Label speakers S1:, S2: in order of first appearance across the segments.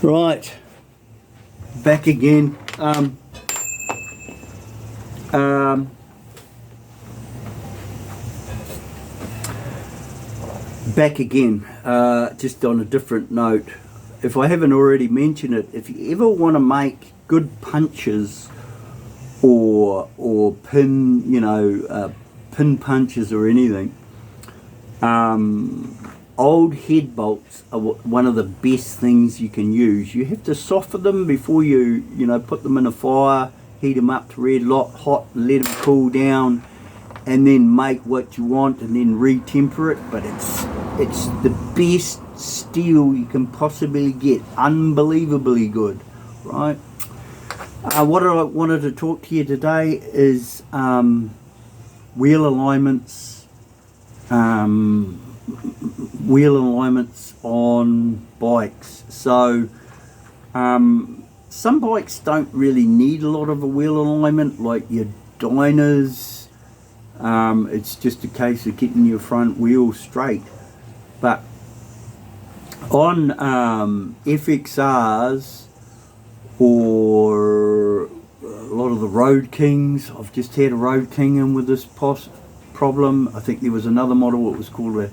S1: Right, back again. Back again, just on a different note. If I haven't already mentioned it, if you ever want to make good punches or pin, pin punches or anything, old head bolts are one of the best things you can use. You have to soften them before you put them in a fire, heat them up to red hot, let them cool down, and then make what you want and then re-temper it. But it's the best steel you can possibly get, unbelievably good, right? What I wanted to talk to you today is wheel alignments on bikes. So some bikes don't really need a lot of a wheel alignment, like your Dynas. It's just a case of getting your front wheel straight. But on FXRs or a lot of the ROADKINGs, I've just had a ROADKING in with this problem. I think there was another model, it was called a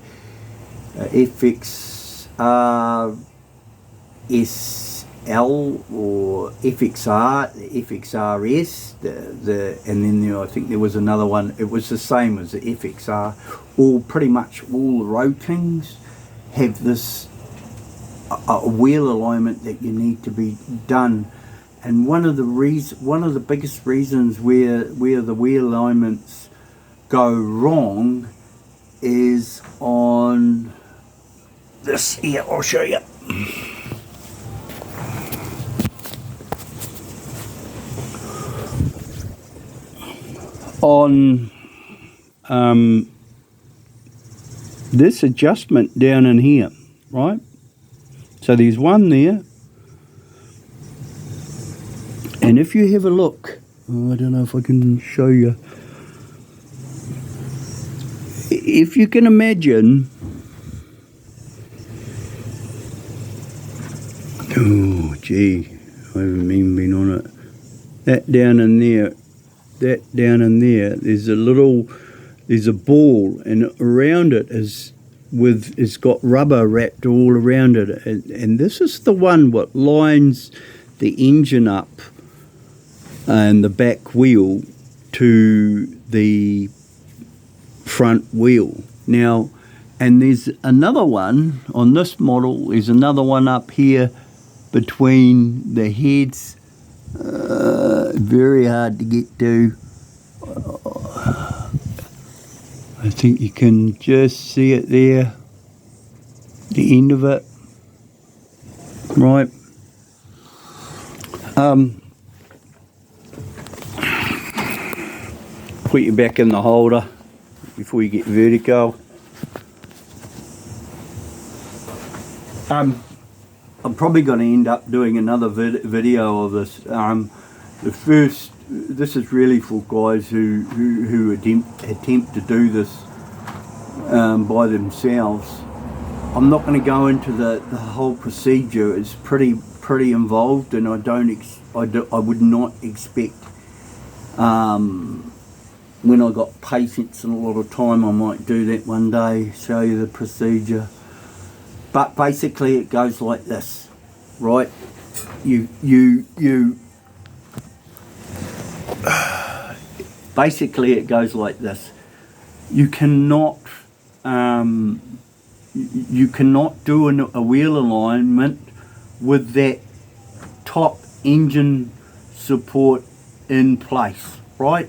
S1: FXRSL or FXRS, and then I think there was another one. It was the same as the FXR. Pretty much all the ROADKINGs have this a wheel alignment that you need to be done. And one of the biggest reasons where the wheel alignments go wrong is on this here. I'll show you. On this adjustment down in here, right? So there's one there, and if you have a look, I don't know if I can show you. If you can imagine, oh gee, I haven't even been on it. That down in there, there's a ball, and around it it's got rubber wrapped all around it, and this is the one what lines the engine up and the back wheel to the front wheel. Now, and there's another one on this model, there's another one up here between the heads, very hard to get to. I think you can just see it there, the end of it, right? Put you back in the holder before you get vertigo. I'm probably going to end up doing another video of this. This is really for guys who attempt to do this by themselves. I'm not going to go into the whole procedure. It's pretty involved, and I would not expect, when I got patience and a lot of time, I might do that one day, show you the procedure. But basically it goes like this, right? Basically it goes like this. You cannot do a wheel alignment with that top engine support in place, right?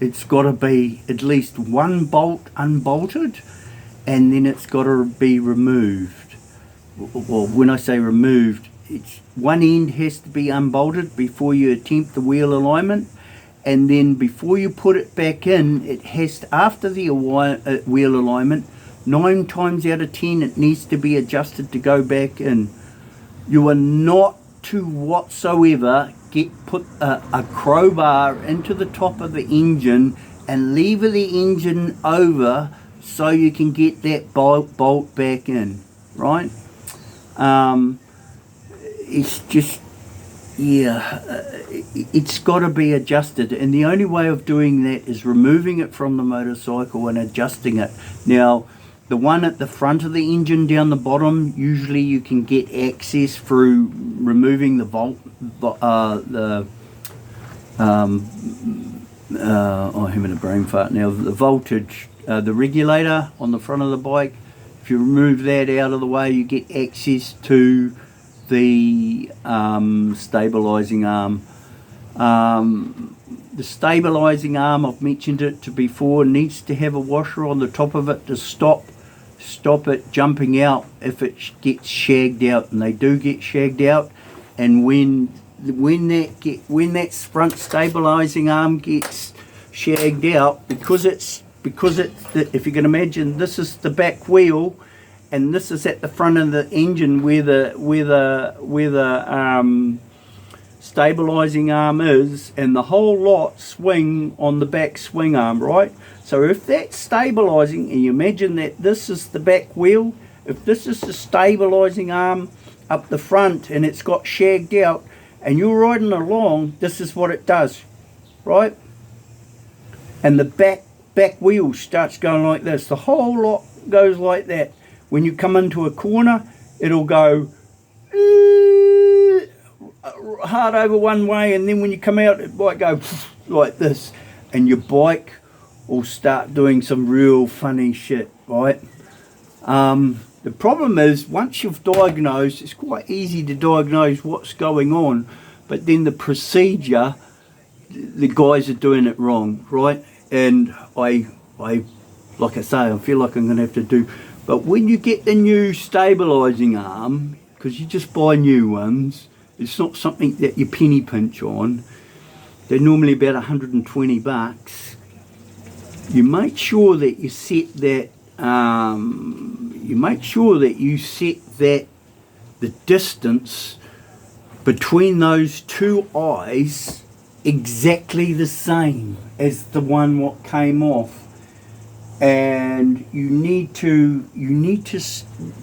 S1: It's got to be at least one bolt unbolted, and then it's got to be removed. Well, when I say removed, it's one end has to be unbolted before you attempt the wheel alignment, and then before you put it back in, it has to, after the wheel alignment, 9 times out of 10 it needs to be adjusted to go back in. You are not to whatsoever put a crowbar into the top of the engine and lever the engine over so you can get that bolt back in, right? it's just, yeah, it's got to be adjusted, and the only way of doing that is removing it from the motorcycle and adjusting it. Now, the one at the front of the engine down the bottom, usually you can get access through removing the I'm having a brain fart now. The voltage, the regulator on the front of the bike. If you remove that out of the way, you get access to the stabilizing arm. The stabilizing arm, I've mentioned it to before, needs to have a washer on the top of it to stop it jumping out if it gets shagged out, and they do get shagged out. And when that front stabilizing arm gets shagged out, because it's if you can imagine, this is the back wheel and this is at the front of the engine where the stabilizing arm is, and the whole lot swing on the back swing arm, right? So if that's stabilizing, and you imagine that this is the back wheel, if this is the stabilizing arm up the front and it's got shagged out and you're riding along, this is what it does, right? And the back wheel starts going like this. The whole lot goes like that. When you come into a corner, it'll go hard over one way, and then when you come out, it might go like this, and your bike will start doing some real funny shit, right? The problem is, once you've diagnosed, it's quite easy to diagnose what's going on, but then the procedure, the guys are doing it wrong, right? And I like I say, I feel like I'm going to have to do, but when you get the new stabilising arm, because you just buy new ones, it's not something that you penny pinch on. They're normally about 120 bucks. You make sure that you set that. The distance between those two eyes exactly the same as the one what came off. And you need to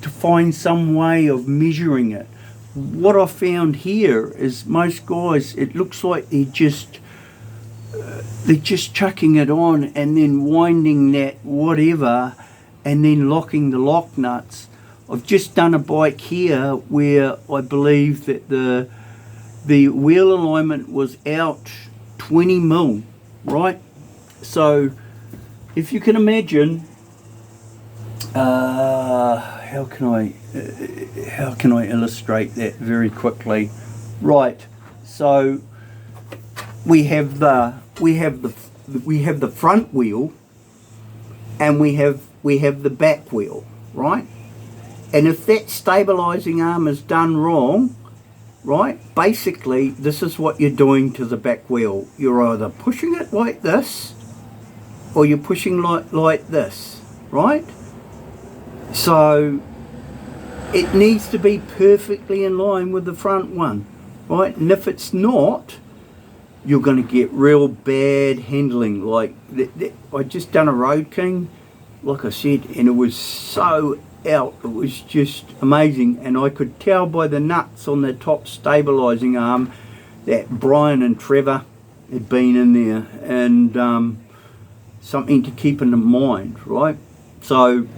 S1: find some way of measuring it. What I found here is most guys, it looks like they're just chucking it on and then winding that whatever and then locking the lock nuts. I've just done a bike here where I believe that the wheel alignment was out 20 mil, right? So if you can imagine, how can I illustrate that very quickly? Right. So we have the front wheel, and we have the back wheel, right? And if that stabilizing arm is done wrong, right, basically this is what you're doing to the back wheel. You're either pushing it like this, or you're pushing like this, right? So it needs to be perfectly in line with the front one, right? And if it's not, you're going to get real bad handling. Like I just done a Road King, like I said, and it was so out, it was just amazing. And I could tell by the nuts on the top stabilizing arm that Brian and Trevor had been in there, and something to keep in mind, right? So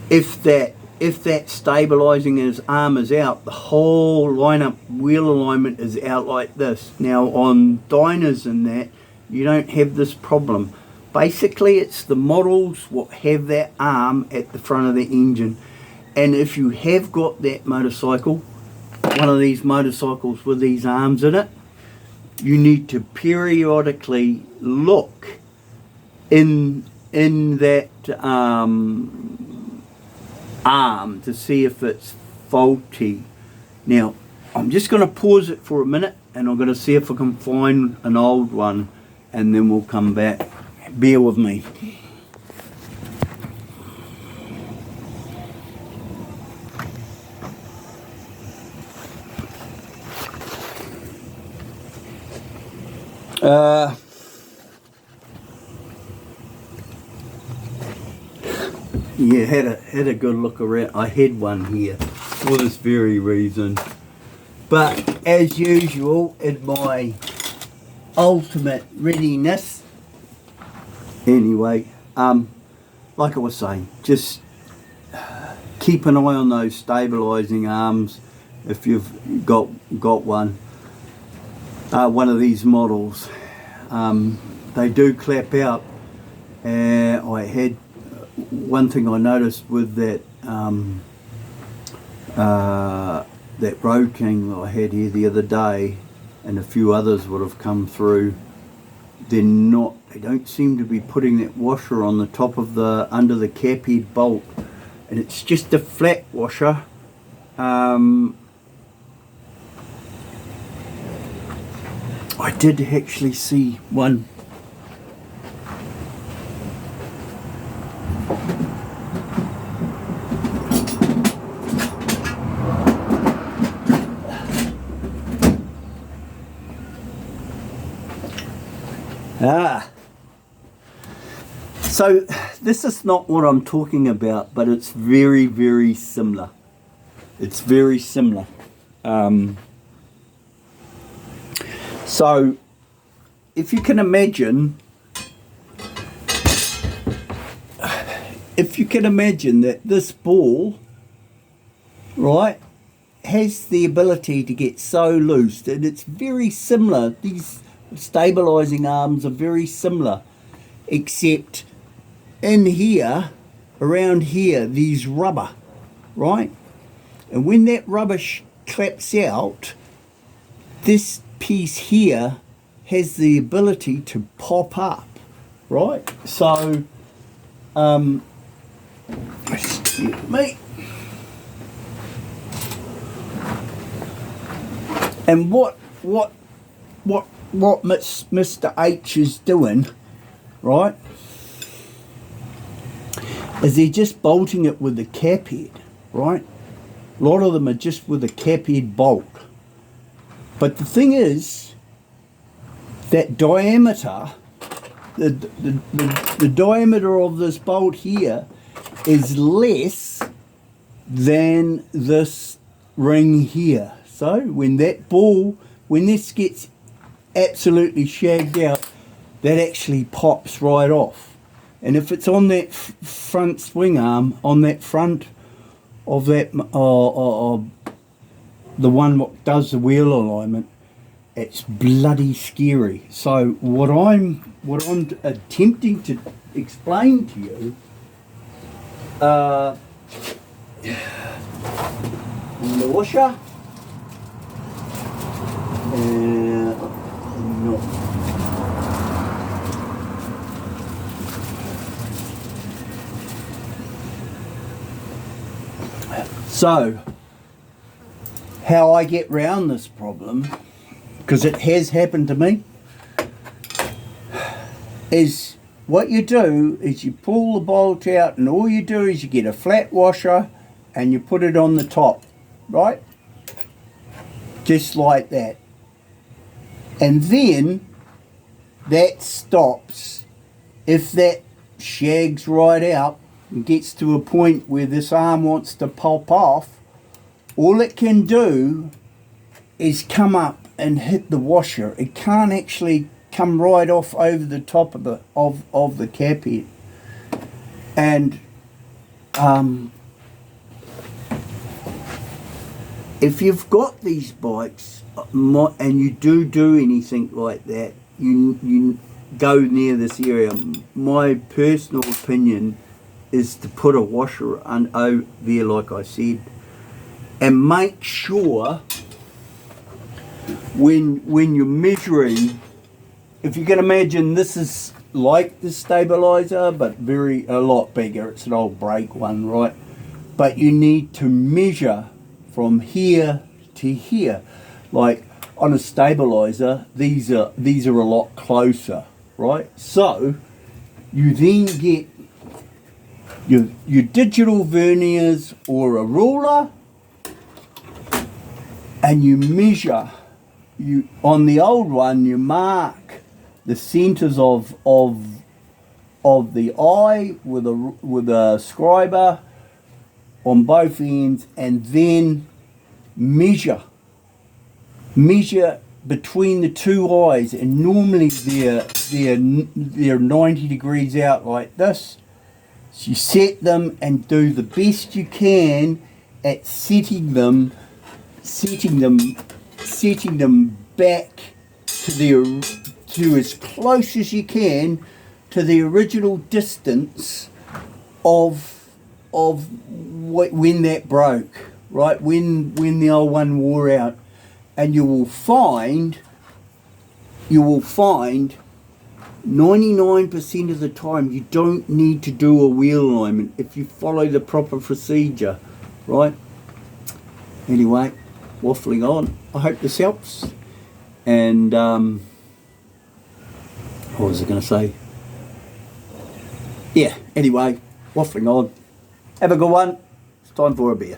S1: if that stabilizing his arm is out, the whole lineup wheel alignment is out like this. Now on Dyners and that, you don't have this problem. Basically it's the models what have that arm at the front of the engine. And if you have got that motorcycle, one of these motorcycles with these arms in it, you need to periodically look in that arm to see if it's faulty. Now I'm just going to pause it for a minute, and I'm going to see if I can find an old one, and then we'll come back. Bear with me. Yeah, had a good look around. I had one here. for this very reason. But as usual, in my ultimate readiness, anyway, like I was saying, just keep an eye on those stabilising arms if you've got one of these models. They do clap out. I had one thing I noticed with that that Road King I had here the other day, and a few others would have come through. They don't seem to be putting that washer on the top of under the cap head bolt, and it's just a flat washer. I did actually see one. So this is not what I'm talking about, but it's very, very similar. It's very similar. So if you can imagine that this ball, right, has the ability to get so loose, and it's very similar. These stabilizing arms are very similar, except in here, around here, there's rubber, right? And when that rubber claps out, this piece here has the ability to pop up, right? So, excuse me. And what Mr. H is doing, right, is they're just bolting it with the cap head, right? A lot of them are just with a cap head bolt. But the thing is, that diameter, the diameter of this bolt here is less than this ring here. So when that ball, when this gets absolutely shagged out, that actually pops right off. And if it's on that front swing arm, on that front of that, the one that does the wheel alignment, it's bloody scary. So what I'm attempting to explain to you, in the washer, no. So, how I get round this problem, because it has happened to me, is what you do is you pull the bolt out, and all you do is you get a flat washer and you put it on the top, right? Just like that. And then that stops. If that shags right out and gets to a point where this arm wants to pop off, all it can do is come up and hit the washer. It can't actually come right off over the top of the cap head. And if you've got these bikes and you do anything like that, you go near this area, my personal opinion is to put a washer over there, like I said, and make sure when you're measuring, if you can imagine, this is like the stabilizer but a lot bigger. It's an old brake one, right? But you need to measure from here to here. Like on a stabilizer, these are a lot closer, right? So you then get your digital verniers or a ruler, and you measure. You on the old one, you mark the centers of the eye with a scriber, on both ends, and then measure between the two eyes, and normally they're 90 degrees out like this. So you set them and do the best you can at setting them back to as close as you can to the original distance of when that broke, right? When the old one wore out. And you will find 99% of the time you don't need to do a wheel alignment if you follow the proper procedure, right? Anyway, waffling on. I hope this helps. And what was I going to say? Yeah, anyway, waffling on. Have a good one. It's time for a beer.